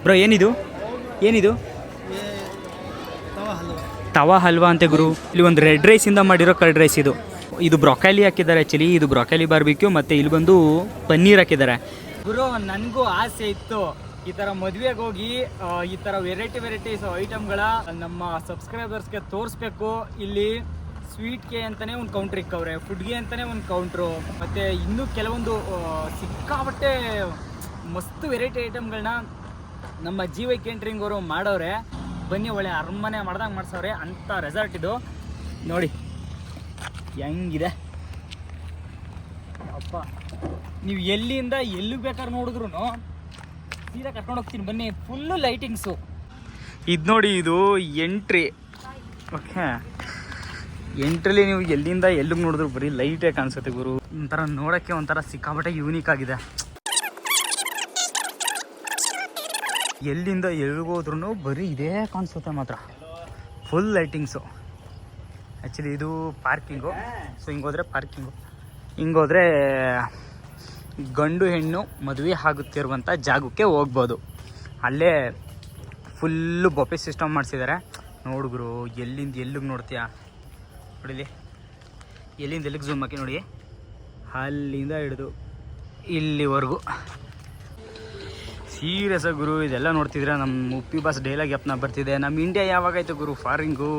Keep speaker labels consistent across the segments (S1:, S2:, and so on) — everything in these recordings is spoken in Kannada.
S1: ಬ್ರೋ ಏನಿದು ಏನಿದು ತವಾ ಹಲ್ವಾ ಅಂತೆ ಗುರು. ಇಲ್ಲಿ ಒಂದು ರೆಡ್ ರೈಸಿಂದ ಮಾಡಿರೋ ಕರ್ಡ್ ರೈಸ್ ಇದು. ಇದು ಬ್ರೊಕಾಲಿ ಹಾಕಿದ್ದಾರೆ ಆ್ಯಕ್ಚುಲಿ. ಇದು ಬ್ರೊಕಾಲಿ ಬಾರ್ಬಿಕ್ಯೂ ಮತ್ತು ಇಲ್ಲಿ ಬಂದು ಪನ್ನೀರ್ ಹಾಕಿದ್ದಾರೆ. ಗುರು ನನಗೂ ಆಸೆ ಇತ್ತು ಈ ಥರ ಮದುವೆಗೆ ಹೋಗಿ ಈ ಥರ ವೆರೈಟೀಸ್ ಐಟಮ್ಗಳ ನಮ್ಮ ಸಬ್ಸ್ಕ್ರೈಬರ್ಸ್ಗೆ ತೋರಿಸ್ಬೇಕು. ಇಲ್ಲಿ ಸ್ವೀಟ್ಗೆ ಅಂತಲೇ ಒಂದು ಕೌಂಟ್ರ್ ಇಕ್ಕವ್ರೆ, ಫುಡ್ಗೆ ಅಂತಲೇ ಒಂದು ಕೌಂಟ್ರು, ಮತ್ತು ಇನ್ನೂ ಕೆಲವೊಂದು ಸಿಕ್ಕಾಪಟ್ಟೆ ಮಸ್ತ್ ವೆರೈಟಿ ಐಟಮ್ಗಳನ್ನ ನಮ್ಮ GY ಕೇಟ್ರಿಂಗ್ ಅವರು ಮಾಡವ್ರೆ. ಬನ್ನಿ, ಒಳ್ಳೆ ಅರಮನೆ ಮಾಡ್ದಂಗೆ ಮಾಡ್ಸವ್ರೆ ಅಂಥ ರೆಸಾರ್ಟ್ ಇದು. ನೋಡಿ ಹೆಂಗಿದೆ ಅಪ್ಪ. ನೀವು ಎಲ್ಲಿಂದ ಎಲ್ಲಿಗೆ ಬೇಕಾದ್ರೆ ನೋಡಿದ್ರು ಸೀದಾ ಕರ್ಕೊಂಡು ಹೋಗ್ತೀನಿ ಬನ್ನಿ. Full lightings. ಇದು ನೋಡಿ, ಇದು ಎಂಟ್ರಿ. ಓಕೆ, ಎಂಟ್ರಲ್ಲಿ ನೀವು ಎಲ್ಲಿಂದ ಎಲ್ಲಿಗೆ ನೋಡಿದ್ರು ಬರೀ ಲೈಟೇ ಕಾಣಿಸುತ್ತೆ ಗುರು. ಒಂಥರ ನೋಡೋಕ್ಕೆ ಒಂಥರ ಸಿಕ್ಕಾಪಟ್ಟೆ ಯೂನಿಕ್ ಆಗಿದೆ. ಎಲ್ಲಿಂದ ಎಲ್ಲಿಗೋದ್ರೂ ಬರೀ ಇದೇ ಕಾಣಿಸುತ್ತೆ ಮಾತ್ರ, ಫುಲ್ ಲೈಟಿಂಗ್ಸು. ಆ್ಯಕ್ಚುಲಿ ಇದು ಪಾರ್ಕಿಂಗು. ಸೊ ಹಿಂಗೋದ್ರೆ ಪಾರ್ಕಿಂಗು, ಹಿಂಗೋದ್ರೆ ಗಂಡು ಹೆಣ್ಣು ಮದುವೆ ಆಗುತ್ತಿರುವಂಥ ಜಾಗಕ್ಕೆ ಹೋಗ್ಬೋದು. ಅಲ್ಲೇ ಫುಲ್ಲು ಬೊಫೆ ಸಿಸ್ಟಮ್ ಮಾಡಿಸಿದ್ದಾರೆ. ನೋಡುಗರು, ಎಲ್ಲಿಂದ ಎಲ್ಲಿಗೆ ನೋಡ್ತೀಯಾ ನೋಡಿಲಿ, ಎಲ್ಲಿಂದ ಎಲ್ಲಿಗೆ ಝೂಮ್ ಹಾಕಿ ನೋಡಿ, ಅಲ್ಲಿಂದ ಹಿಡಿದು ಇಲ್ಲಿವರೆಗೂ. ಸೀರಿಯಸ್ ಗುರು, ಇದೆಲ್ಲ ನೋಡ್ತಿದ್ರೆ ನಮ್ಮ ಉಪ್ಪಿ ಬಾಸ್ ಡೈಲಾಗ್ ಯಪ್ನ ಬರ್ತಿದೆ, ನಮ್ಮ ಇಂಡಿಯಾ ಯಾವಾಗಾಯ್ತು ಗುರು ಫಾರಿಂಗು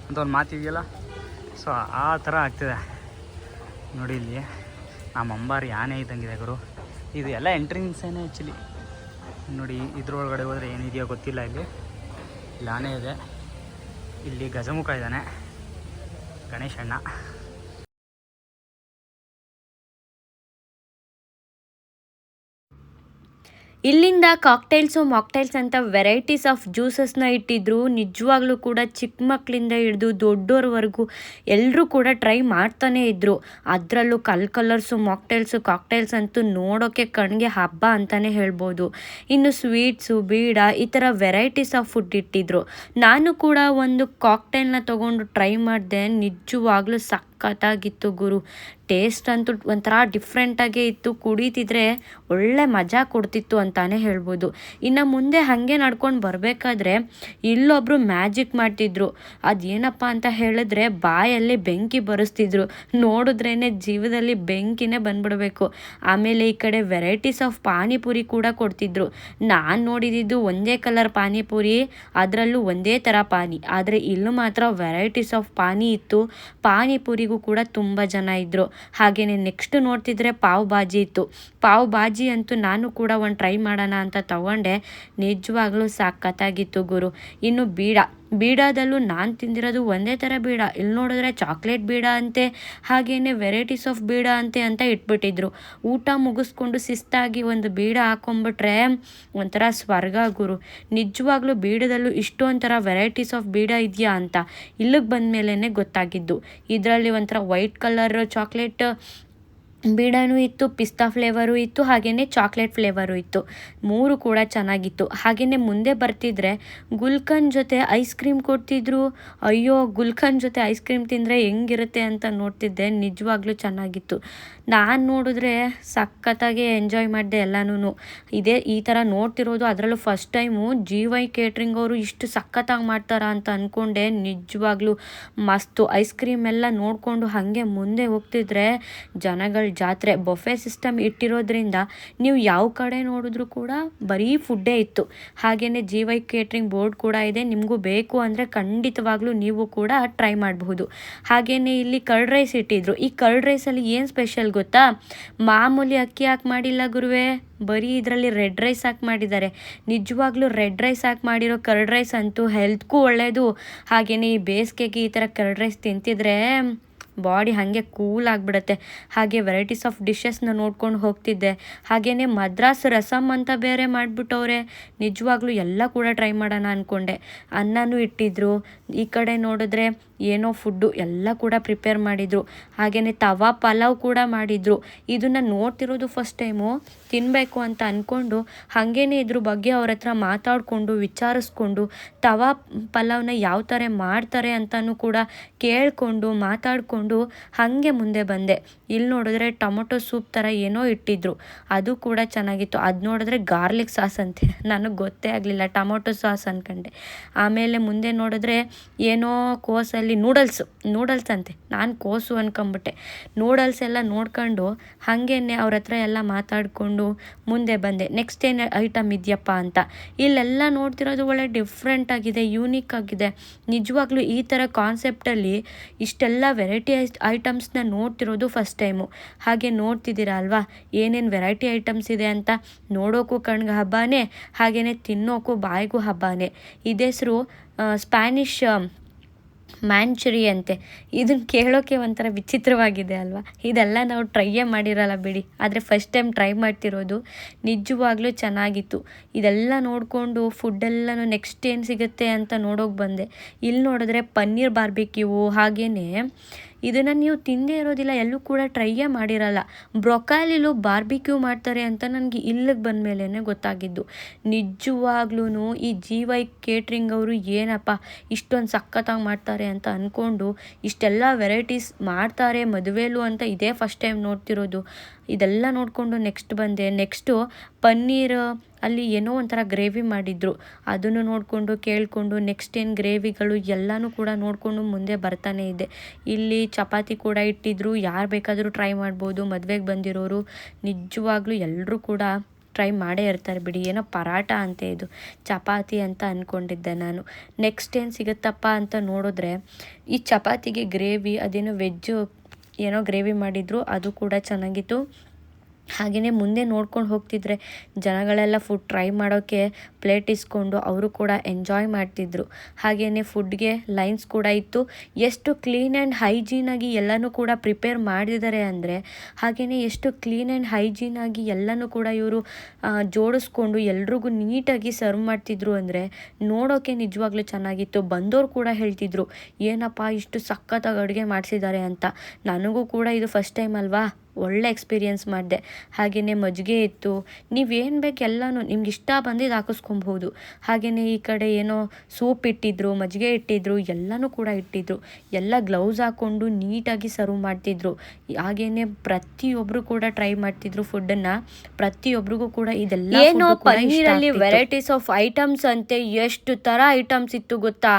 S1: ಅಂತ ಒಂದು ಮಾತಿದೆಯಲ್ಲ. ಸೊ ಆ ಥರ ಆಗ್ತಿದೆ ನೋಡಿ. ಇಲ್ಲಿ ನಮ್ಮ ಅಂಬಾರಿ ಆನೆ ಇದ್ದಂಗಿದೆ ಗುರು. ಇದು ಎಲ್ಲ ಎಂಟ್ರೆನ್ಸೇನೆ ಆ್ಯಕ್ಚುಲಿ. ನೋಡಿ ಇದ್ರೊಳಗಡೆ ಹೋದರೆ ಏನಿದೆಯೋ ಗೊತ್ತಿಲ್ಲ. ಇಲ್ಲಿ ಆನೆ ಇದೆ, ಇಲ್ಲಿ ಗಜಮುಖ ಇದ್ದಾನೆ, ಗಣೇಶಣ್ಣ.
S2: ಇಲ್ಲಿಂದ ಕಾಕ್ಟೈಲ್ಸು ಮಾಕ್ಟೈಲ್ಸ್ ಅಂತ ವೆರೈಟೀಸ್ ಆಫ್ ಜ್ಯೂಸಸ್ನ ಇಟ್ಟಿದ್ರು. ನಿಜವಾಗ್ಲೂ ಕೂಡ ಚಿಕ್ಕ ಮಕ್ಕಳಿಂದ ಹಿಡಿದು ದೊಡ್ಡೋರ್ವರೆಗೂ ಎಲ್ಲರೂ ಕೂಡ ಟ್ರೈ ಮಾಡ್ತಾನೆ ಇದ್ದರು. ಅದರಲ್ಲೂ ಕಲರ್ಸು ಮಾಕ್ಟೈಲ್ಸು ಕಾಕ್ಟೈಲ್ಸ್ ಅಂತೂ ನೋಡೋಕ್ಕೆ ಕಣ್ಣಿಗೆ ಹಬ್ಬ ಅಂತಲೇ ಹೇಳ್ಬೋದು. ಇನ್ನು ಸ್ವೀಟ್ಸು, ಬೀಡ, ಈ ಥರ ವೆರೈಟೀಸ್ ಆಫ್ ಫುಡ್ ಇಟ್ಟಿದ್ರು. ನಾನು ಕೂಡ ಒಂದು ಕಾಕ್ಟೈಲ್ನ ತೊಗೊಂಡು ಟ್ರೈ ಮಾಡಿದೆ. ನಿಜವಾಗ್ಲೂ ಸಖತ್ತಾಗಿತ್ತು ಗುರು. ಟೇಸ್ಟ್ ಅಂತೂ ಒಂಥರ ಡಿಫ್ರೆಂಟಾಗೇ ಇತ್ತು. ಕುಡಿತಿದ್ರೆ ಒಳ್ಳೆ ಮಜಾ ಕೊಡ್ತಿತ್ತು ಅಂತಾನೆ ಹೇಳ್ಬೋದು. ಇನ್ನು ಮುಂದೆ ಹಾಗೆ ನಡ್ಕೊಂಡು ಬರಬೇಕಾದ್ರೆ ಇಲ್ಲೊಬ್ಬರು ಮ್ಯಾಜಿಕ್ ಮಾಡ್ತಿದ್ರು. ಅದೇನಪ್ಪ ಅಂತ ಹೇಳಿದ್ರೆ ಬಾಯಲ್ಲಿ ಬೆಂಕಿ ಬರೆಸ್ತಿದ್ರು. ನೋಡಿದ್ರೇ ಜೀವದಲ್ಲಿ ಬೆಂಕಿನೇ ಬಂದ್ಬಿಡಬೇಕು. ಆಮೇಲೆ ಈ ಕಡೆ ವೆರೈಟೀಸ್ ಆಫ್ ಪಾನಿಪುರಿ ಕೂಡ ಕೊಡ್ತಿದ್ರು. ನಾನು ನೋಡಿದ್ದು ಒಂದೇ ಕಲರ್ ಪಾನಿಪುರಿ, ಅದರಲ್ಲೂ ಒಂದೇ ಥರ ಪಾನಿ. ಆದರೆ ಇಲ್ಲೂ ಮಾತ್ರ ವೆರೈಟೀಸ್ ಆಫ್ ಪಾನಿ ಇತ್ತು. ಪಾನಿಪುರಿಗೂ ಕೂಡ ತುಂಬ ಜನ ಇದ್ದರು. ಹಾಗೆಯೇ ನೆಕ್ಸ್ಟ್ ನೋಡ್ತಿದ್ರೆ ಪಾವ್ ಭಾಜಿ ಇತ್ತು. ಪಾವ್ ಭಾಜಿ ಅಂತೂ ನಾನು ಕೂಡ ಒಂದು ಟ್ರೈ ಮಾಡೋಣ ಅಂತ ತಗೊಂಡೆ. ನಿಜವಾಗ್ಲೂ ಸಖತ್ತಾಗಿತ್ತು ಗುರು. ಇನ್ನು ಬೀಡಾದಲ್ಲೂ ನಾನು ತಿಂದಿರೋದು ಒಂದೇ ಥರ ಬೀಡ. ಇಲ್ಲಿ ನೋಡಿದ್ರೆ ಚಾಕ್ಲೇಟ್ ಬೀಡ ಅಂತೆ, ಹಾಗೆಯೇ ವೆರೈಟೀಸ್ ಆಫ್ ಬೀಡ ಅಂತ ಇಟ್ಬಿಟ್ಟಿದ್ರು. ಊಟ ಮುಗಿಸ್ಕೊಂಡು ಶಿಸ್ತಾಗಿ ಒಂದು ಬೀಡ ಹಾಕೊಂಡ್ಬಿಟ್ರೆ ಒಂಥರ ಸ್ವರ್ಗ ಗುರು. ನಿಜವಾಗ್ಲೂ ಬೀಡದಲ್ಲೂ ಇಷ್ಟೊಂದು ಥರ ವೆರೈಟೀಸ್ ಆಫ್ ಬೀಡ ಇದೆಯಾ ಅಂತ ಇಲ್ಲಿಗೆ ಬಂದ ಮೇಲೇ ಗೊತ್ತಾಗಿದ್ದು. ಇದರಲ್ಲಿ ಒಂಥರ ವೈಟ್ ಕಲರ್ ಚಾಕ್ಲೇಟ್ ಬೀಡನೂ ಇತ್ತು, ಪಿಸ್ತಾ ಫ್ಲೇವರು ಇತ್ತು, ಹಾಗೆಯೇ ಚಾಕ್ಲೇಟ್ ಫ್ಲೇವರು ಇತ್ತು. ಮೂರು ಕೂಡ ಚೆನ್ನಾಗಿತ್ತು. ಹಾಗೆಯೇ ಮುಂದೆ ಬರ್ತಿದ್ರೆ ಗುಲ್ಕನ್ ಜೊತೆ ಐಸ್ ಕ್ರೀಮ್ ಕೊಡ್ತಿದ್ರು. ಅಯ್ಯೋ, ಗುಲ್ಕನ್ ಜೊತೆ ಐಸ್ ಕ್ರೀಮ್ ತಿಂದರೆ ಹೆಂಗಿರುತ್ತೆ ಅಂತ ನೋಡ್ತಿದ್ದೆ. ನಿಜವಾಗ್ಲೂ ಚೆನ್ನಾಗಿತ್ತು. ನಾನು ನೋಡಿದ್ರೆ ಸಖತ್ತಾಗಿ ಎಂಜಾಯ್ ಮಾಡಿದೆ ಎಲ್ಲನೂ. ಈ ಥರ ನೋಡ್ತಿರೋದು ಅದರಲ್ಲೂ ಫಸ್ಟ್ ಟೈಮು. GY ಕೇಟ್ರಿಂಗ್ ಅವರು ಇಷ್ಟು ಸಖತ್ತಾಗಿ ಮಾಡ್ತಾರಾ ಅಂತ ಅಂದ್ಕೊಂಡೆ. ನಿಜವಾಗ್ಲೂ ಮಸ್ತು. ಐಸ್ ಕ್ರೀಮ್ ಎಲ್ಲ ನೋಡಿಕೊಂಡು ಹಾಗೆ ಮುಂದೆ ಹೋಗ್ತಿದ್ರೆ ಜನಗಳ ಜಾತ್ರೆ. ಬೊಫೆ ಸಿಸ್ಟಮ್ ಇಟ್ಟಿರೋದ್ರಿಂದ ನೀವು ಯಾವ ಕಡೆ ನೋಡಿದ್ರು ಕೂಡ ಬರೀ ಫುಡ್ಡೇ ಇತ್ತು. ಹಾಗೆಯೇ GY ಕೇಟ್ರಿಂಗ್ ಬೋರ್ಡ್ ಕೂಡ ಇದೆ. ನಿಮಗೂ ಬೇಕು ಅಂದರೆ ಖಂಡಿತವಾಗ್ಲೂ ನೀವು ಕೂಡ ಟ್ರೈ ಮಾಡಬಹುದು. ಹಾಗೆಯೇ ಇಲ್ಲಿ ಕರ್ಡ್ ರೈಸ್ ಇಟ್ಟಿದ್ರು. ಈ ಕರ್ಡ್ ರೈಸಲ್ಲಿ ಏನು ಸ್ಪೆಷಲ್ ಗೊತ್ತಾ? ಮಾಮೂಲಿ ಅಕ್ಕಿ ಹಾಕಿ ಮಾಡಿಲ್ಲ ಗುರುವೇ, ಬರೀ ಇದರಲ್ಲಿ ರೆಡ್ ರೈಸ್ ಹಾಕಿ ಮಾಡಿದ್ದಾರೆ. ನಿಜವಾಗ್ಲೂ ರೆಡ್ ರೈಸ್ ಹಾಕಿ ಮಾಡಿರೋ ಕರ್ಡ್ ರೈಸ್ ಅಂತೂ ಹೆಲ್ತ್ಗೂ ಒಳ್ಳೆಯದು. ಹಾಗೆಯೇ ಈ ಬೇಸಿಗೆಗೆ ಈ ಥರ ಕರ್ಡ್ ರೈಸ್ ತಿಂತಿದ್ರೆ ಬಾಡಿ ಹಾಗೆ ಕೂಲ್ ಆಗಿಬಿಡುತ್ತೆ. ಹಾಗೆ ವೆರೈಟೀಸ್ ಆಫ್ ಡಿಶಸ್ನ ನೋಡ್ಕೊಂಡು ಹೋಗ್ತಿದ್ದೆ. ಹಾಗೆಯೇ ಮದ್ರಾಸ್ ರಸಮ್ ಅಂತ ಬೇರೆ ಮಾಡಿಬಿಟ್ಟವ್ರೆ. ನಿಜವಾಗ್ಲೂ ಎಲ್ಲ ಕೂಡ ಟ್ರೈ ಮಾಡೋಣ ಅಂದ್ಕೊಂಡೆ. ಅನ್ನನೂ ಇಟ್ಟಿದ್ರು. ಈ ಕಡೆ ನೋಡಿದ್ರೆ ಏನೋ ಫುಡ್ಡು ಎಲ್ಲ ಕೂಡ ಪ್ರಿಪೇರ್ ಮಾಡಿದರು. ಹಾಗೆಯೇ ತವಾ ಪಲಾವ್ ಕೂಡ ಮಾಡಿದರು. ಇದನ್ನು ನೋಡ್ತಿರೋದು ಫಸ್ಟ್ ಟೈಮು, ತಿನ್ನಬೇಕು ಅಂತ ಅಂದ್ಕೊಂಡು ಹಾಗೇನೆ ಇದ್ರ ಬಗ್ಗೆ ಅವ್ರ ಹತ್ರ ಮಾತಾಡಿಕೊಂಡು ವಿಚಾರಿಸ್ಕೊಂಡು ತವಾ ಪಲಾವ್ನ ಯಾವ ಥರ ಮಾಡ್ತಾರೆ ಅಂತಲೂ ಕೂಡ ಕೇಳಿಕೊಂಡು ಮಾತಾಡಿಕೊಂಡು ಹಾಗೆ ಮುಂದೆ ಬಂದೆ. ಇಲ್ಲಿ ನೋಡಿದ್ರೆ ಟೊಮೊಟೊ ಸೂಪ್ ಥರ ಏನೋ ಇಟ್ಟಿದ್ರು, ಅದು ಕೂಡ ಚೆನ್ನಾಗಿತ್ತು. ಅದು ನೋಡಿದ್ರೆ ಗಾರ್ಲಿಕ್ ಸಾಸ್ ಅಂತೆ, ನನಗೆ ಗೊತ್ತೇ ಆಗಲಿಲ್ಲ, ಟೊಮೊಟೊ ಸಾಸ್ ಅಂದ್ಕೊಂಡೆ. ಆಮೇಲೆ ಮುಂದೆ ನೋಡಿದ್ರೆ ಏನೋ ಕೋಸಲ್ಲಿ ನೂಡಲ್ಸ್ ಅಂತೆ, ನಾನು ಕೋಸು ಅಂದ್ಕೊಂಬಿಟ್ಟೆ. ನೂಡಲ್ಸ್ ಎಲ್ಲ ನೋಡ್ಕೊಂಡು ಹಾಗೇನೆ ಅವ್ರ ಹತ್ರ ಎಲ್ಲ ಮಾತಾಡಿಕೊಂಡು ಮುಂದೆ ಬಂದೆ. ನೆಕ್ಸ್ಟ್ ಏನು ಐಟಮ್ ಇದೆಯಪ್ಪ ಅಂತ. ಇಲ್ಲೆಲ್ಲ ನೋಡ್ತಿರೋದು ಒಳ್ಳೆ ಡಿಫ್ರೆಂಟ್ ಆಗಿದೆ, ಯೂನಿಕ್ ಆಗಿದೆ. ನಿಜವಾಗ್ಲೂ ಈ ಥರ ಕಾನ್ಸೆಪ್ಟಲ್ಲಿ ಇಷ್ಟೆಲ್ಲ ವೆರೈಟಿ ಐಟಮ್ಸ್ನ ನೋಡ್ತಿರೋದು ಫಸ್ಟ್ ಟೈಮು. ಹಾಗೆ ನೋಡ್ತಿದ್ದೀರಾ ಅಲ್ವಾ ಏನೇನು ವೆರೈಟಿ ಐಟಮ್ಸ್ ಇದೆ ಅಂತ. ನೋಡೋಕ್ಕೂ ಕಣ್ಗೆ ಹಬ್ಬನೇ, ಹಾಗೆಯೇ ತಿನ್ನೋಕ್ಕೂ ಬಾಯಿಗೂ ಹಬ್ಬನೇ. ಇದ್ರ ಹೆಸರು ಸ್ಪ್ಯಾನಿಷ್ ಮ್ಯಾಂಚುರಿ ಅಂತೆ. ಇದನ್ನು ಕೇಳೋಕ್ಕೆ ಒಂಥರ ವಿಚಿತ್ರವಾಗಿದೆ ಅಲ್ವಾ. ಇದೆಲ್ಲ ನಾವು ಟ್ರೈಯೇ ಮಾಡಿರಲ್ಲ ಬಿಡಿ, ಆದರೆ ಫಸ್ಟ್ ಟೈಮ್ ಟ್ರೈ ಮಾಡ್ತಿರೋದು. ನಿಜವಾಗ್ಲೂ ಚೆನ್ನಾಗಿತ್ತು. ಇದೆಲ್ಲ ನೋಡಿಕೊಂಡು ಫುಡ್ಡೆಲ್ಲನೂ ನೆಕ್ಸ್ಟ್ ಏನು ಸಿಗುತ್ತೆ ಅಂತ ನೋಡೋಕೆ ಬಂದೆ. ಇಲ್ಲಿ ನೋಡಿದ್ರೆ ಪನ್ನೀರ್ ಬಾರ್ಬಿಕ್ಯೂ, ಹಾಗೆಯೇ ಇದನ್ನು ನೀವು ತಿಂದೇ ಇರೋದಿಲ್ಲ, ಎಲ್ಲೂ ಕೂಡ ಟ್ರೈಯೇ ಮಾಡಿರಲ್ಲ. ಬ್ರೊಕಾಲಿಲೂ ಬಾರ್ಬಿಕ್ಯೂ ಮಾಡ್ತಾರೆ ಅಂತ ನನಗೆ ಇಲ್ಲಿಗೆ ಬಂದ ಮೇಲೇ ಗೊತ್ತಾಗಿದ್ದು. ನಿಜವಾಗ್ಲೂ ಈ GY ಕೇಟ್ರಿಂಗ್ ಅವರು ಏನಪ್ಪ ಇಷ್ಟೊಂದು ಸಖತ್ತಾಗಿ ಮಾಡ್ತಾರೆ ಅಂತ ಅಂದ್ಕೊಂಡು ಇಷ್ಟೆಲ್ಲ ವೆರೈಟೀಸ್ ಮಾಡ್ತಾರೆ ಮದುವೆಲೂ ಅಂತ ಇದೇ ಫಸ್ಟ್ ಟೈಮ್ ನೋಡ್ತಿರೋದು. ಇದೆಲ್ಲ ನೋಡಿಕೊಂಡು ನೆಕ್ಸ್ಟ್ ಬಂದೆ. ನೆಕ್ಸ್ಟು ಪನ್ನೀರ್ ಅಲ್ಲಿ ಏನೋ ಒಂಥರ ಗ್ರೇವಿ ಮಾಡಿದ್ರು, ಅದನ್ನು ನೋಡಿಕೊಂಡು ಕೇಳಿಕೊಂಡು ನೆಕ್ಸ್ಟ್ ಏನು ಗ್ರೇವಿಗಳು ಎಲ್ಲನೂ ಕೂಡ ನೋಡಿಕೊಂಡು ಮುಂದೆ ಬರ್ತಾನೆ ಇದೆ. ಇಲ್ಲಿ ಚಪಾತಿ ಕೂಡ ಇಟ್ಟಿದ್ರು, ಯಾರು ಬೇಕಾದರೂ ಟ್ರೈ ಮಾಡ್ಬೋದು, ಮದುವೆಗೆ ಬಂದಿರೋರು. ನಿಜವಾಗ್ಲೂ ಎಲ್ಲರೂ ಕೂಡ ಟ್ರೈ ಮಾಡೇ ಇರ್ತಾರೆ ಬಿಡಿ. ಏನೋ ಪರಾಟ ಅಂತೆ, ಇದು ಚಪಾತಿ ಅಂತ ಅಂದ್ಕೊಂಡಿದ್ದೆ ನಾನು. ನೆಕ್ಸ್ಟ್ ಏನು ಸಿಗುತ್ತಪ್ಪ ಅಂತ ನೋಡಿದ್ರೆ ಈ ಚಪಾತಿಗೆ ಗ್ರೇವಿ, ಅದೇನೋ ವೆಜ್ಜು ಏನೋ ಗ್ರೇವಿ ಮಾಡಿದ್ರು, ಅದು ಕೂಡ ಚೆನ್ನಾಗಿತ್ತು. ಹಾಗೆಯೇ ಮುಂದೆ ನೋಡ್ಕೊಂಡು ಹೋಗ್ತಿದ್ರೆ ಜನಗಳೆಲ್ಲ ಫುಡ್ ಟ್ರೈ ಮಾಡೋಕ್ಕೆ ಪ್ಲೇಟ್ ಇಸ್ಕೊಂಡು ಅವರು ಕೂಡ ಎಂಜಾಯ್ ಮಾಡ್ತಿದ್ರು. ಹಾಗೆಯೇ ಫುಡ್ಗೆ ಲೈನ್ಸ್ ಕೂಡ ಇತ್ತು. ಎಷ್ಟು ಕ್ಲೀನ್ ಆ್ಯಂಡ್ ಹೈಜೀನಾಗಿ ಎಲ್ಲನೂ ಕೂಡ ಪ್ರಿಪೇರ್ ಮಾಡಿದ್ದಾರೆ ಅಂದರೆ, ಹಾಗೆಯೇ ಎಷ್ಟು ಕ್ಲೀನ್ ಆ್ಯಂಡ್ ಹೈಜೀನಾಗಿ ಎಲ್ಲನೂ ಕೂಡ ಇವರು ಜೋಡಿಸ್ಕೊಂಡು ಎಲ್ರಿಗೂ ನೀಟಾಗಿ ಸರ್ವ್ ಮಾಡ್ತಿದ್ರು ಅಂದರೆ ನೋಡೋಕ್ಕೆ ನಿಜವಾಗ್ಲೂ ಚೆನ್ನಾಗಿತ್ತು. ಬಂದವರು ಕೂಡ ಹೇಳ್ತಿದ್ರು ಏನಪ್ಪ ಇಷ್ಟು ಸಖತ್ತಾಗಿ ಅಡುಗೆ ಮಾಡಿಸಿದ್ದಾರೆ ಅಂತ. ನನಗೂ ಕೂಡ ಇದು ಫಸ್ಟ್ ಟೈಮ್ ಅಲ್ವಾ, ಒಳ್ಳೆ ಎಕ್ಸ್ಪೀರಿಯೆನ್ಸ್ ಮಾಡಿದೆ. ಹಾಗೆಯೇ ಮಜ್ಜಿಗೆ ಇತ್ತು, ನೀವೇನು ಬೇಕು ಎಲ್ಲನೂ ನಿಮ್ಗೆ ಇಷ್ಟ ಬಂದಿದ್ದು ಹಾಕಿಸ್ಕೊಬೋದು. ಹಾಗೆಯೇ ಈ ಕಡೆ ಏನೋ ಸೂಪ್ ಇಟ್ಟಿದ್ರು, ಮಜ್ಜಿಗೆ ಇಟ್ಟಿದ್ರು, ಎಲ್ಲನೂ ಕೂಡ ಇಟ್ಟಿದ್ರು. ಎಲ್ಲ ಗ್ಲೌಸ್ ಹಾಕ್ಕೊಂಡು ನೀಟಾಗಿ ಸರ್ವ್ ಮಾಡ್ತಿದ್ರು. ಹಾಗೆಯೇ ಪ್ರತಿಯೊಬ್ಬರು ಕೂಡ ಟ್ರೈ ಮಾಡ್ತಿದ್ರು ಫುಡ್ಡನ್ನು. ಪ್ರತಿಯೊಬ್ಬರಿಗೂ ಕೂಡ ಇದೆಲ್ಲ ಏನೋ ಪನ್ನೀರಲ್ಲಿ ವೆರೈಟೀಸ್ ಆಫ್ ಐಟಮ್ಸ್ ಅಂತೆ, ಎಷ್ಟು ಥರ ಐಟಮ್ಸ್ ಇತ್ತು ಗೊತ್ತಾ.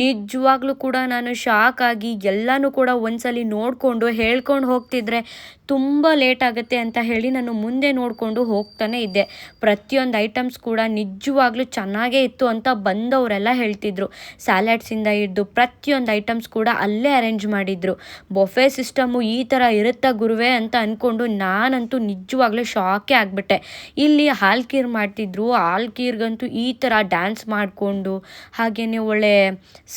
S2: ನಿಜವಾಗ್ಲೂ ಕೂಡ ನಾನು ಶಾಕ್ ಆಗಿ ಎಲ್ಲನೂ ಕೂಡ ಒಂದ್ಸಲಿ ನೋಡಿಕೊಂಡು ಹೇಳ್ಕೊಂಡು ಹೋಗ್ತಿದ್ರೆ ತುಂಬ ಲೇಟ್ ಆಗುತ್ತೆ ಅಂತ ಹೇಳಿ ನಾನು ಮುಂದೆ ನೋಡಿಕೊಂಡು ಹೋಗ್ತಾನೆ ಇದ್ದೆ. ಪ್ರತಿಯೊಂದು ಐಟಮ್ಸ್ ಕೂಡ ನಿಜವಾಗ್ಲೂ ಚೆನ್ನಾಗೇ ಇತ್ತು ಅಂತ ಬಂದವರೆಲ್ಲ ಹೇಳ್ತಿದ್ರು. ಸ್ಯಾಲಡ್ಸಿಂದ ಹಿಡಿದು ಪ್ರತಿಯೊಂದು ಐಟಮ್ಸ್ ಕೂಡ ಅಲ್ಲೇ ಅರೇಂಜ್ ಮಾಡಿದ್ರು. ಬೊಫೆ ಸಿಸ್ಟಮು ಈ ಥರ ಇರುತ್ತಾ ಗುರುವೇ ಅಂತ ಅಂದ್ಕೊಂಡು ನಾನಂತೂ ನಿಜವಾಗ್ಲೂ ಶಾಕೇ ಆಗಿಬಿಟ್ಟೆ. ಇಲ್ಲಿ ಹಾಲು ಖೀರ್ ಮಾಡ್ತಿದ್ರು, ಹಾಲು ಖೀರ್ಗಂತೂ ಈ ಥರ ಡ್ಯಾನ್ಸ್ ಮಾಡಿಕೊಂಡು ಹಾಗೆಯೇ ಒಳ್ಳೆ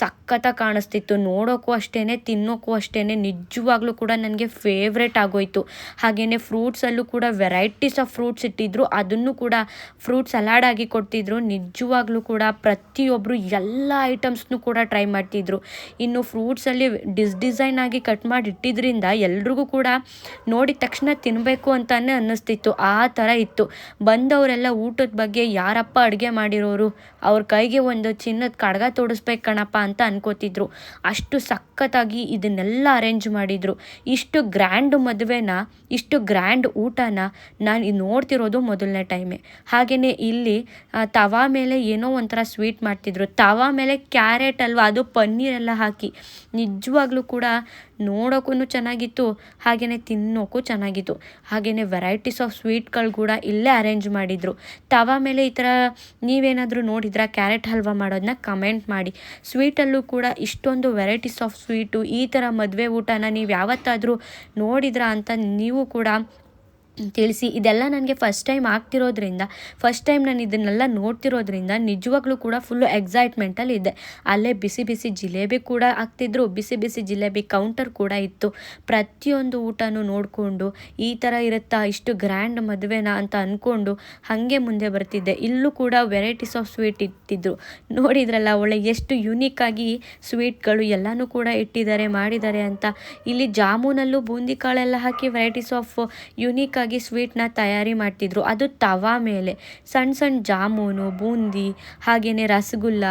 S2: ಸಖತ್ತಾಗಿ ಕಾಣಿಸ್ತಿತ್ತು. ನೋಡೋಕ್ಕೂ ಅಷ್ಟೇ, ತಿನ್ನೋಕ್ಕೂ ಅಷ್ಟೇ. ನಿಜವಾಗ್ಲೂ ಕೂಡ ನನಗೆ ಫೇವ್ರೇಟ್ ಆಗೋಯ್ತು. ಹಾಗೆಯೇ ಫ್ರೂಟ್ಸಲ್ಲೂ ಕೂಡ ವೆರೈಟೀಸ್ ಆಫ್ ಫ್ರೂಟ್ಸ್ ಇಟ್ಟಿದ್ರು, ಅದನ್ನು ಕೂಡ ಫ್ರೂಟ್ ಸಲಾಡ್ ಆಗಿ ಕೊಡ್ತಿದ್ರು. ನಿಜವಾಗ್ಲೂ ಕೂಡ ಪ್ರತಿಯೊಬ್ಬರು ಎಲ್ಲ ಐಟಮ್ಸ್ನೂ ಕೂಡ ಟ್ರೈ ಮಾಡ್ತಿದ್ರು. ಇನ್ನು ಫ್ರೂಟ್ಸಲ್ಲಿ ಡಿಸೈನ್ ಆಗಿ ಕಟ್ ಮಾಡಿ ಇಟ್ಟಿದ್ರಿಂದ ಎಲ್ರಿಗೂ ಕೂಡ ನೋಡಿದ ತಕ್ಷಣ ತಿನ್ನಬೇಕು ಅಂತಲೇ ಅನ್ನಿಸ್ತಿತ್ತು, ಆ ಥರ ಇತ್ತು. ಬಂದವರೆಲ್ಲ ಊಟದ ಬಗ್ಗೆ ಯಾರಪ್ಪ ಅಡುಗೆ ಮಾಡಿರೋರು, ಅವ್ರ ಕೈಗೆ ಒಂದು ಚಿನ್ನದ ಕಡ್ಗ ತೋಡಿಸ್ಬೇಕು ಕಣಪ್ಪ ಅಂತ ಅನ್ಕೋತಿದ್ರು. ಅಷ್ಟು ಸಖತ್ತಾಗಿ ಇದನ್ನೆಲ್ಲ ಅರೇಂಜ್ ಮಾಡಿದರು. ಇಷ್ಟು ಗ್ರ್ಯಾಂಡ್ ಮದುವೆನ, ಇಷ್ಟು ಗ್ರ್ಯಾಂಡ್ ಊಟನ ನಾನು ನೋಡ್ತಿರೋದು ಮೊದಲನೇ ಟೈಮೇ. ಹಾಗೆಯೇ ಇಲ್ಲಿ ತವಾ ಮೇಲೆ ಏನೋ ಒಂಥರ ಸ್ವೀಟ್ ಮಾಡ್ತಿದ್ರು. ತವಾ ಮೇಲೆ ಕ್ಯಾರೆಟ್ ಅಲ್ವಾ, ಅದು ಪನ್ನೀರೆಲ್ಲ ಹಾಕಿ ನಿಜವಾಗ್ಲೂ ಕೂಡ ನೋಡೋಕ್ಕೂ ಚೆನ್ನಾಗಿತ್ತು, ಹಾಗೆಯೇ ತಿನ್ನೋಕ್ಕೂ ಚೆನ್ನಾಗಿತ್ತು. ಹಾಗೆಯೇ ವೆರೈಟೀಸ್ ಆಫ್ ಸ್ವೀಟ್ಗಳು ಕೂಡ ಇಲ್ಲೇ ಅರೇಂಜ್ ಮಾಡಿದರು. ತವಾ ಮೇಲೆ ಈ ಥರ ನೀವೇನಾದರೂ ನೋಡಿದ್ರಾ ಕ್ಯಾರೆಟ್ ಹಲ್ವಾ ಮಾಡೋದನ್ನ ಕಮೆಂಟ್ ಮಾಡಿ. ಸ್ವೀಟಲ್ಲೂ ಕೂಡ ಇಷ್ಟೊಂದು ವೆರೈಟೀಸ್ ಆಫ್ ಸ್ವೀಟು, ಈ ಥರ ಮದುವೆ ಊಟನ ನೀವು ಯಾವತ್ತಾದರೂ ನೋಡಿದ್ರಾ ಅಂತ ನೀವು ಕೂಡ ತಿಳಿಸಿ. ಇದೆಲ್ಲ ನನಗೆ ಫಸ್ಟ್ ಟೈಮ್ ಆಗ್ತಿರೋದ್ರಿಂದ, ಫಸ್ಟ್ ಟೈಮ್ ನಾನು ಇದನ್ನೆಲ್ಲ ನೋಡ್ತಿರೋದ್ರಿಂದ ನಿಜವಾಗ್ಲೂ ಕೂಡ ಫುಲ್ಲು ಎಕ್ಸೈಟ್ಮೆಂಟಲ್ಲಿ ಇದ್ದೆ. ಅಲ್ಲೇ ಬಿಸಿ ಬಿಸಿ ಜಿಲೇಬಿ ಕೂಡ ಹಾಕ್ತಿದ್ರು, ಬಿಸಿ ಬಿಸಿ ಜಿಲೇಬಿ ಕೌಂಟರ್ ಕೂಡ ಇತ್ತು. ಪ್ರತಿಯೊಂದು ಊಟನೂ ನೋಡಿಕೊಂಡು ಈ ಥರ ಇರುತ್ತಾ, ಇಷ್ಟು ಗ್ರ್ಯಾಂಡ್ ಮದುವೆನಾ ಅಂತ ಅಂದ್ಕೊಂಡು ಹಾಗೆ ಮುಂದೆ ಬರ್ತಿದ್ದೆ. ಇಲ್ಲೂ ಕೂಡ ವೆರೈಟೀಸ್ ಆಫ್ ಸ್ವೀಟ್ ಇಟ್ಟಿದ್ರು. ನೋಡಿದ್ರಲ್ಲ ಒಳ್ಳೆ ಎಷ್ಟು ಯುನೀಕಾಗಿ ಸ್ವೀಟ್ಗಳು ಎಲ್ಲನೂ ಕೂಡ ಇಟ್ಟಿದ್ದಾರೆ ಮಾಡಿದ್ದಾರೆ ಅಂತ. ಇಲ್ಲಿ ಜಾಮೂನಲ್ಲೂ ಬೂಂದಿ ಕಾಳೆಲ್ಲ ಹಾಕಿ ವೆರೈಟೀಸ್ ಆಫ್ ಯುನೀಕಾಗಿ ಸ್ವೀಟ್ನ ತಯಾರಿ ಮಾಡ್ತಿದ್ರು. ಅದು ತವಾ ಮೇಲೆ ಸಣ್ಣ ಸಣ್ಣ ಜಾಮೂನು, ಬೂಂದಿ, ಹಾಗೆಯೇ ರಸಗುಲ್ಲ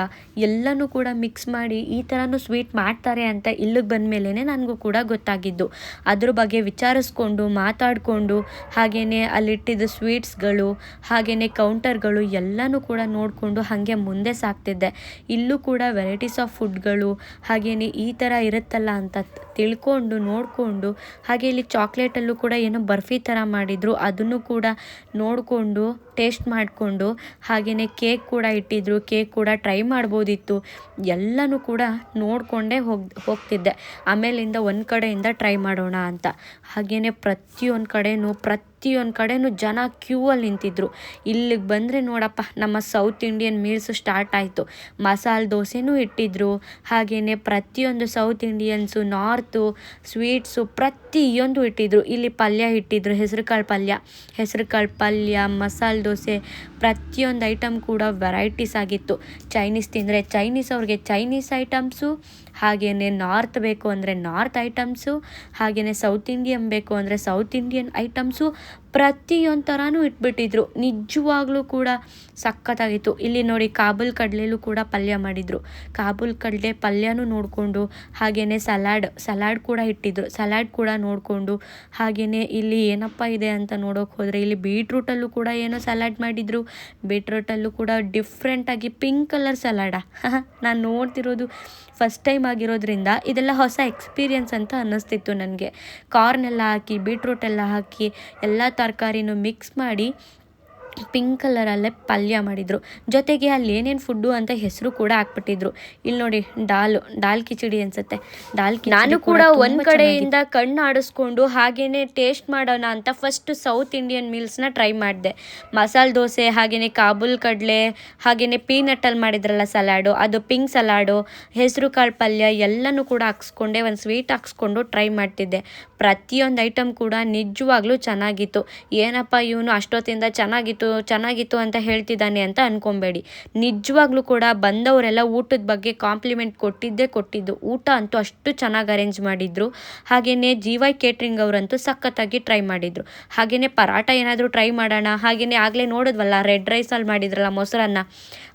S2: ಎಲ್ಲನೂ ಕೂಡ ಮಿಕ್ಸ್ ಮಾಡಿ ಈ ಥರನೂ ಸ್ವೀಟ್ ಮಾಡ್ತಾರೆ ಅಂತ ಇಲ್ಲಿಗೆ ಬಂದ ಮೇಲೇ ನನಗೂ ಕೂಡ ಗೊತ್ತಾಗಿದ್ದು. ಅದ್ರ ಬಗ್ಗೆ ವಿಚಾರಿಸ್ಕೊಂಡು ಮಾತಾಡಿಕೊಂಡು ಹಾಗೆಯೇ ಅಲ್ಲಿಟ್ಟಿದ್ದ ಸ್ವೀಟ್ಸ್ಗಳು ಹಾಗೆಯೇ ಕೌಂಟರ್ಗಳು ಎಲ್ಲನೂ ಕೂಡ ನೋಡಿಕೊಂಡು ಹಾಗೆ ಮುಂದೆ ಸಾಗ್ತಿದ್ದೆ. ಇಲ್ಲೂ ಕೂಡ ವೆರೈಟೀಸ್ ಆಫ್ ಫುಡ್ಗಳು ಹಾಗೆಯೇ ಈ ಥರ ಇರುತ್ತಲ್ಲ ಅಂತ ತಿಳ್ಕೊಂಡು ನೋಡಿಕೊಂಡು, ಹಾಗೆ ಇಲ್ಲಿ ಚಾಕ್ಲೇಟಲ್ಲೂ ಕೂಡ ಏನೋ ಬರ್ಫಿ ಥರ ಮಾಡಿದರು, ಅದನ್ನು ಕೂಡ ನೋಡಿಕೊಂಡು ಟೇಸ್ಟ್ ಮಾಡಿಕೊಂಡು, ಹಾಗೆಯೇ ಕೇಕ್ ಕೂಡ ಇಟ್ಟಿದ್ರು, ಕೇಕ್ ಕೂಡ ಟ್ರೈ ಮಾಡ್ಬೋದಿತ್ತು. ಎಲ್ಲನೂ ಕೂಡ ನೋಡಿಕೊಂಡೇ ಹೋಗ್ತಿದ್ದೆ. ಆಮೇಲಿಂದ ಒಂದು ಕಡೆಯಿಂದ ಟ್ರೈ ಮಾಡೋಣ ಅಂತ. ಹಾಗೆಯೇ ಪ್ರತಿಯೊಂದು ಕಡೆನೂ ಜನ ಕ್ಯೂ ಅಲ್ಲಿ ನಿಂತಿದ್ರು. ಇಲ್ಲಿಗೆ ಬಂದರೆ ನೋಡಪ್ಪ ನಮ್ಮ ಸೌತ್ ಇಂಡಿಯನ್ ಮೀಲ್ಸ್ ಸ್ಟಾರ್ಟ್ ಆಯಿತು. ಮಸಾಲೆ ದೋಸೆನೂ ಇಟ್ಟಿದ್ರು, ಹಾಗೆಯೇ ಪ್ರತಿಯೊಂದು ಸೌತ್ ಇಂಡಿಯನ್ಸು, ನಾರ್ತು ಸ್ವೀಟ್ಸು ಪ್ರತಿಯೊಂದು ಇಟ್ಟಿದ್ರು. ಇಲ್ಲಿ ಪಲ್ಯ ಇಟ್ಟಿದ್ರು, ಹೆಸರುಕಾಳು ಪಲ್ಯ, ಮಸಾಲೆ ದೋಸೆ, ಪ್ರತಿಯೊಂದು ಐಟಮ್ ಕೂಡ ವೆರೈಟೀಸ್ ಆಗಿತ್ತು. ಚೈನೀಸ್ ತಿಂದರೆ ಚೈನೀಸ್ ಅವ್ರಿಗೆ ಚೈನೀಸ್ ಐಟಮ್ಸು, ಹಾಗೆಯೇ ನಾರ್ತ್ ಬೇಕು ಅಂದರೆ ನಾರ್ತ್ ಐಟಮ್ಸು, ಹಾಗೆಯೇ ಸೌತ್ ಇಂಡಿಯನ್ ಬೇಕು ಅಂದರೆ ಸೌತ್ ಇಂಡಿಯನ್ ಐಟಮ್ಸು ಪ್ರತಿಯೊಂದು ಥರನೂ ಇಟ್ಬಿಟ್ಟಿದ್ರು. ನಿಜವಾಗ್ಲೂ ಕೂಡ ಸಖತ್ತಾಗಿತ್ತು. ಇಲ್ಲಿ ನೋಡಿ ಕಾಬೂಲ್ ಕಡಲೆಲೂ ಕೂಡ ಪಲ್ಯ ಮಾಡಿದರು. ಕಾಬೂಲ್ ಕಡಲೆ ಪಲ್ಯನೂ ನೋಡಿಕೊಂಡು, ಹಾಗೆಯೇ ಸಲಾಡ್ ಕೂಡ ಇಟ್ಟಿದ್ರು. ಸಲಾಡ್ ಕೂಡ ನೋಡಿಕೊಂಡು, ಹಾಗೆಯೇ ಇಲ್ಲಿ ಏನಪ್ಪ ಇದೆ ಅಂತ ನೋಡೋಕೆ ಹೋದರೆ ಇಲ್ಲಿ ಬೀಟ್ರೂಟಲ್ಲೂ ಕೂಡ ಏನೋ ಸಲಾಡ್ ಮಾಡಿದರು. ಬೀಟ್ರೂಟಲ್ಲೂ ಕೂಡ ಡಿಫ್ರೆಂಟಾಗಿ ಪಿಂಕ್ ಕಲರ್ ಸಲಾಡಾ ನಾನು ನೋಡ್ತಿರೋದು ಫಸ್ಟ್ ಟೈಮ್ ಆಗಿರೋದ್ರಿಂದ ಇದೆಲ್ಲ ಹೊಸ ಎಕ್ಸ್ಪೀರಿಯನ್ಸ್ ಅಂತ ಅನ್ನಿಸ್ತಿತ್ತು ನನಗೆ. ಕಾರ್ನೆಲ್ಲ ಹಾಕಿ, ಬೀಟ್ರೂಟೆಲ್ಲ ಹಾಕಿ ಎಲ್ಲ ತರಕಾರಿನೂ ಮಿಕ್ಸ್ ಮಾಡಿ ಪಿಂಕ್ ಕಲರಲ್ಲೇ ಪಲ್ಯ ಮಾಡಿದರು. ಜೊತೆಗೆ ಅಲ್ಲಿ ಏನೇನು ಫುಡ್ಡು ಅಂತ ಹೆಸರು ಕೂಡ ಹಾಕ್ಬಿಟ್ಟಿದ್ರು. ಇಲ್ಲಿ ನೋಡಿ ದಾಲ್ ಕಿಚಡಿ ಅನ್ಸುತ್ತೆ. ನಾನು ಕೂಡ ಒಂದು ಕಡೆಯಿಂದ ಕಣ್ಣು ಆಡಿಸ್ಕೊಂಡು ಹಾಗೆಯೇ ಟೇಸ್ಟ್ ಮಾಡೋಣ ಅಂತ ಫಸ್ಟ್ ಸೌತ್ ಇಂಡಿಯನ್ ಮೀಲ್ಸ್ನ ಟ್ರೈ ಮಾಡಿದೆ. ಮಸಾಲೆ ದೋಸೆ, ಹಾಗೆಯೇ ಕಾಬೂಲ್ ಕಡಲೆ, ಹಾಗೆಯೇ ಪೀನಟ್ಟಲ್ಲಿ ಮಾಡಿದ್ರಲ್ಲ ಸಲಾಡು, ಅದು ಪಿಂಕ್ ಸಲಾಡು, ಹೆಸರು ಕಾಳು ಪಲ್ಯ ಎಲ್ಲನೂ ಕೂಡ ಹಾಕ್ಸ್ಕೊಂಡೆ, ಒಂದು ಸ್ವೀಟ್ ಹಾಕ್ಸ್ಕೊಂಡು ಟ್ರೈ ಮಾಡ್ತಿದ್ದೆ. ಪ್ರತಿಯೊಂದು ಐಟಮ್ ಕೂಡ ನಿಜವಾಗ್ಲೂ ಚೆನ್ನಾಗಿತ್ತು. ಏನಪ್ಪ ಇವನು ಅಷ್ಟೊತ್ತಿಂದ ಚೆನ್ನಾಗಿತ್ತು ಅಂತ ಹೇಳ್ತಿದ್ದಾನೆ ಅಂತ ಅನ್ಕೊಬೇಡಿ. ನಿಜವಾಗ್ಲೂ ಕೂಡ ಬಂದವರೆಲ್ಲ ಊಟದ ಬಗ್ಗೆ ಕಾಂಪ್ಲಿಮೆಂಟ್ ಕೊಟ್ಟಿದ್ದು. ಊಟ ಅಂತೂ ಅಷ್ಟು ಚೆನ್ನಾಗಿ ಅರೇಂಜ್ ಮಾಡಿದ್ರು. ಹಾಗೆಯೇ GY ಕೇಟ್ರಿಂಗ್ ಅವರಂತೂ ಸಖತ್ತಾಗಿ ಟ್ರೈ ಮಾಡಿದ್ರು. ಹಾಗೆಯೇ ಪರಾಟ ಏನಾದರೂ ಟ್ರೈ ಮಾಡೋಣ, ಹಾಗೆಯೇ ಆಗಲೇ ನೋಡಿದ್ವಲ್ಲ ರೆಡ್ ರೈಸಲ್ಲಿ ಮಾಡಿದ್ರಲ್ಲ ಮೊಸರನ್ನ,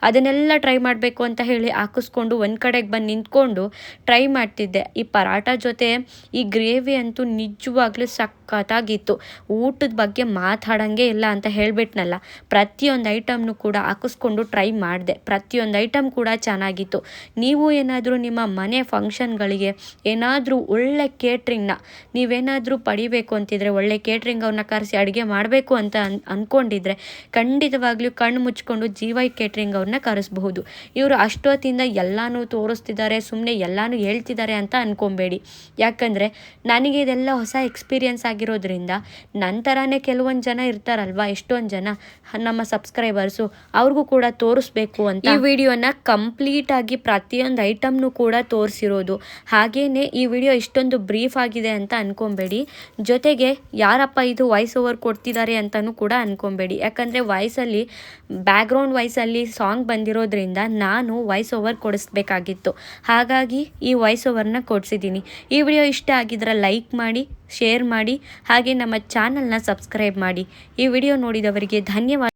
S2: ಅದನ್ನೆಲ್ಲ ಟ್ರೈ ಮಾಡಬೇಕು ಅಂತ ಹೇಳಿ ಹಾಕಿಸ್ಕೊಂಡು ಒಂದು ಕಡೆಗೆ ಬಂದು ನಿಂತ್ಕೊಂಡು ಟ್ರೈ ಮಾಡ್ತಿದ್ದೆ. ಈ ಪರಾಟ ಜೊತೆ ಈ ಗ್ರೇವಿ ಅಂತೂ ನಿಜವಾಗ್ಲೂ ಸಖತ್ತಾಗಿತ್ತು. ಊಟದ ಬಗ್ಗೆ ಮಾತಾಡೋಂಗೆ ಇಲ್ಲ ಅಂತ ಹೇಳಿಬಿಟ್ನಲ್ಲ. ಪ್ರತಿಯೊಂದು ಐಟಮ್ನು ಕೂಡ ಹಾಕಿಸ್ಕೊಂಡು ಟ್ರೈ ಮಾಡಿದೆ. ಪ್ರತಿಯೊಂದು ಐಟಮ್ ಕೂಡ ಚೆನ್ನಾಗಿತ್ತು. ನೀವು ಏನಾದರೂ ನಿಮ್ಮ ಮನೆ ಫಂಕ್ಷನ್ಗಳಿಗೆ ಏನಾದರೂ ಒಳ್ಳೆ ಕೇಟ್ರಿಂಗ್ನ ನೀವೇನಾದರೂ ಪಡಿಬೇಕು ಅಂತಿದ್ರೆ, ಒಳ್ಳೆ ಕೇಟ್ರಿಂಗ್ ಅವ್ರನ್ನ ಕರೆಸಿ ಅಡುಗೆ ಮಾಡಬೇಕು ಅಂತ ಅಂದ್ಕೊಂಡಿದ್ರೆ ಖಂಡಿತವಾಗ್ಲೂ ಕಣ್ಣು ಮುಚ್ಕೊಂಡು GY ಕೇಟ್ರಿಂಗ್ ಅವ್ರನ್ನ ಕರೆಸಬಹುದು. ಇವರು ಅಷ್ಟೊತ್ತಿಂದ ಎಲ್ಲನೂ ತೋರಿಸ್ತಿದ್ದಾರೆ, ಸುಮ್ಮನೆ ಎಲ್ಲನೂ ಹೇಳ್ತಿದ್ದಾರೆ ಅಂತ ಅಂದ್ಕೊಬೇಡಿ. ಯಾಕಂದರೆ ನನಗೆ ಇದೆಲ್ಲ ಹೊಸ ಎಕ್ಸ್ಪೀರಿಯನ್ಸ್ ಆಗಿರೋದ್ರಿಂದ ನನ್ನ ಥರನೇ ಕೆಲವೊಂದು ಜನ ಇರ್ತಾರಲ್ವ, ಎಷ್ಟೊಂದು ಜನ ನಮ್ಮ ಸಬ್ಸ್ಕ್ರೈಬರ್ಸು, ಅವ್ರಿಗೂ ಕೂಡ ತೋರಿಸ್ಬೇಕು ಅಂತ ಈ ವಿಡಿಯೋನ ಕಂಪ್ಲೀಟಾಗಿ ಪ್ರತಿಯೊಂದು ಐಟಮ್ನು ಕೂಡ ತೋರಿಸಿರೋದು. ಹಾಗೆಯೇ ಈ ವಿಡಿಯೋ ಇಷ್ಟೊಂದು ಬ್ರೀಫ್ ಆಗಿದೆ ಅಂತ ಅಂದ್ಕೊಬೇಡಿ. ಜೊತೆಗೆ ಯಾರಪ್ಪ ಇದು ವಾಯ್ಸ್ ಓವರ್ ಕೊಡ್ತಿದ್ದಾರೆ ಅಂತಲೂ ಕೂಡ ಅಂದ್ಕೊಬೇಡಿ. ಯಾಕಂದರೆ ಬ್ಯಾಕ್ಗ್ರೌಂಡ್ ವಾಯ್ಸಲ್ಲಿ ಸಾಂಗ್ ಬಂದಿರೋದ್ರಿಂದ ನಾನು ವಾಯ್ಸ್ ಓವರ್ ಕೊಡಿಸ್ಬೇಕಾಗಿತ್ತು. ಹಾಗಾಗಿ ಈ ವಾಯ್ಸ್ ಓವರ್ನ ಕೊಡಿಸಿದ್ದೀನಿ. ಈ ವಿಡಿಯೋ ಇಷ್ಟ ಆಗಿದ್ರೆ ಲೈಕ್ ಮಾಡಿ, ಶೇರ್ ಮಾಡಿ, ಹಾಗೆ ನಮ್ಮ ಚಾನಲ್ನ ಸಬ್ಸ್ಕ್ರೈಬ್ ಮಾಡಿ. ಈ ವಿಡಿಯೋ ನೋಡಿದವರಿಗೆ ಧನ್ಯವಾದ.